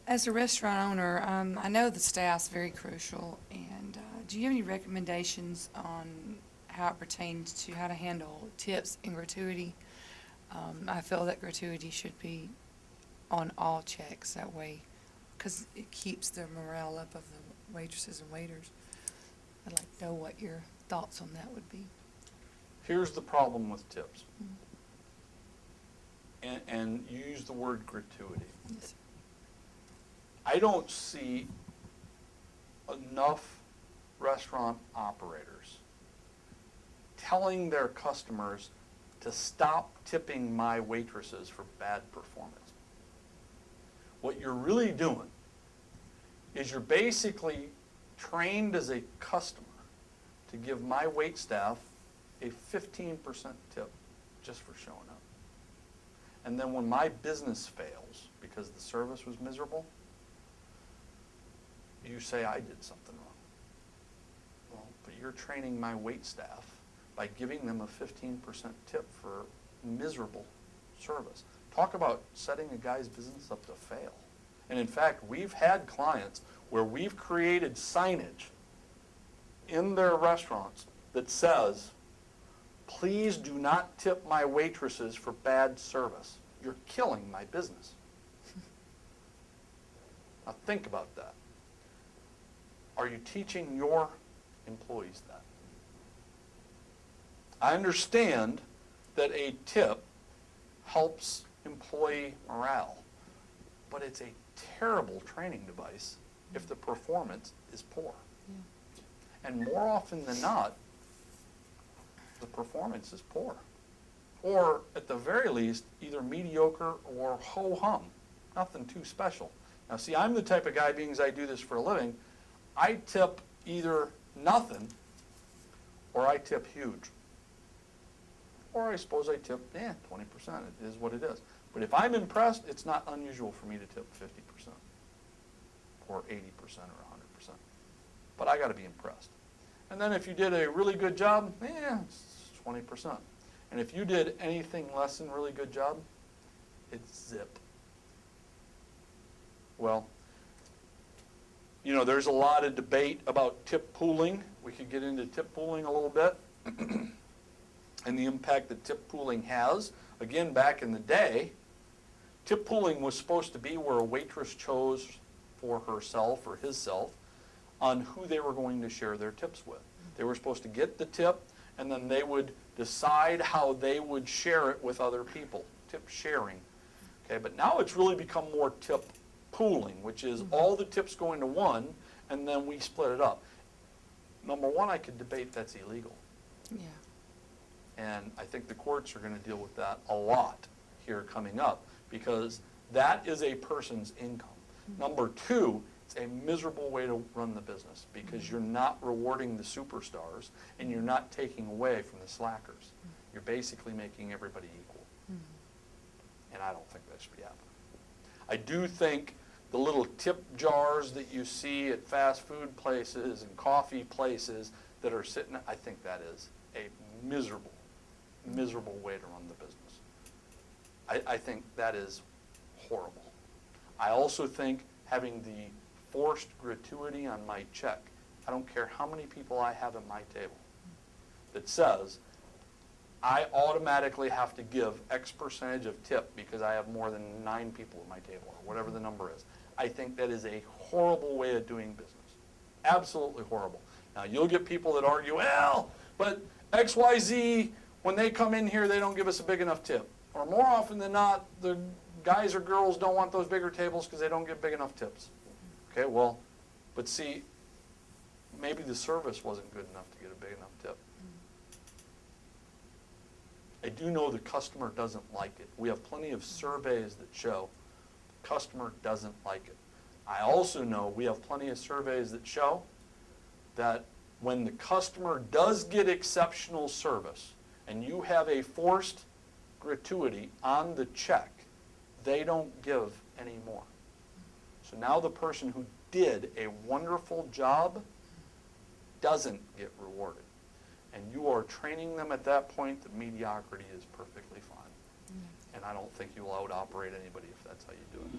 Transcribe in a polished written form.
As a restaurant owner, I know the staff's very crucial, and do you have any recommendations on how it pertains to how to handle tips and gratuity? I feel that gratuity should be on all checks that way, because it keeps the morale up of the waitresses and waiters. I'd like to know what your thoughts on that would be. Here's the problem with tips. And you use the word gratuity. Yes, sir. I don't see enough restaurant operators telling their customers to stop tipping my waitresses for bad performance. What you're really doing is you're basically trained as a customer to give my wait staff a 15% tip just for showing up. And then when my business fails because the service was miserable, you say I did something wrong. Well, but you're training my wait staff by giving them a 15% tip for miserable service. Talk about setting a guy's business up to fail. And in fact, we've had clients where we've created signage in their restaurants that says, please do not tip my waitresses for bad service. You're killing my business. Now think about that. Are you teaching your employees that? I understand that a tip helps employee morale, but it's a terrible training device if the performance is poor. Yeah. And more often than not, the performance is poor. Or at the very least, either mediocre or ho-hum, nothing too special. Now see, I'm the type of guy, being as I do this for a living, I tip either nothing or I tip huge. Or I suppose I tip, 20%, it is what it is. But if I'm impressed, it's not unusual for me to tip 50% or 80% or 100%. But I got to be impressed. And then if you did a really good job, it's 20%. And if you did anything less than really good job, it's zip. Well, you know, there's a lot of debate about tip pooling. We could get into tip pooling a little bit and the impact that tip pooling has. Again, back in the day, tip pooling was supposed to be where a waitress chose for herself or himself on who they were going to share their tips with. They were supposed to get the tip, and then they would decide how they would share it with other people, tip sharing. Okay, but now it's really become more tip pooling, which is all the tips go into one, and then we split it up. Number one, I could debate that's illegal. Yeah. And I think the courts are going to deal with that a lot here coming up, because that is a person's income. Number two, it's a miserable way to run the business, because you're not rewarding the superstars and you're not taking away from the slackers. You're basically making everybody equal. And I don't think that should be happening. I do think the little tip jars that you see at fast food places and coffee places that are sitting, I think that is a miserable, miserable way to run the business. I think that is horrible. I also think having the forced gratuity on my check, I don't care how many people I have at my table, that says I automatically have to give X percentage of tip because I have more than 9 people at my table, or whatever the number is. I think that is a horrible way of doing business. Absolutely horrible. Now, you'll get people that argue, well, but XYZ, when they come in here, they don't give us a big enough tip. Or more often than not, the guys or girls don't want those bigger tables because they don't get big enough tips. Okay, well, but see, maybe the service wasn't good enough to get a big enough tip. I do know the customer doesn't like it. We have plenty of surveys that show the customer doesn't like it. I also know we have plenty of surveys that show that when the customer does get exceptional service and you have a forced gratuity on the check, they don't give any more. So now the person who did a wonderful job doesn't get rewarded. And you are training them at that point that mediocrity is perfectly fine. And I don't think you'll out-operate anybody if that's how you do it.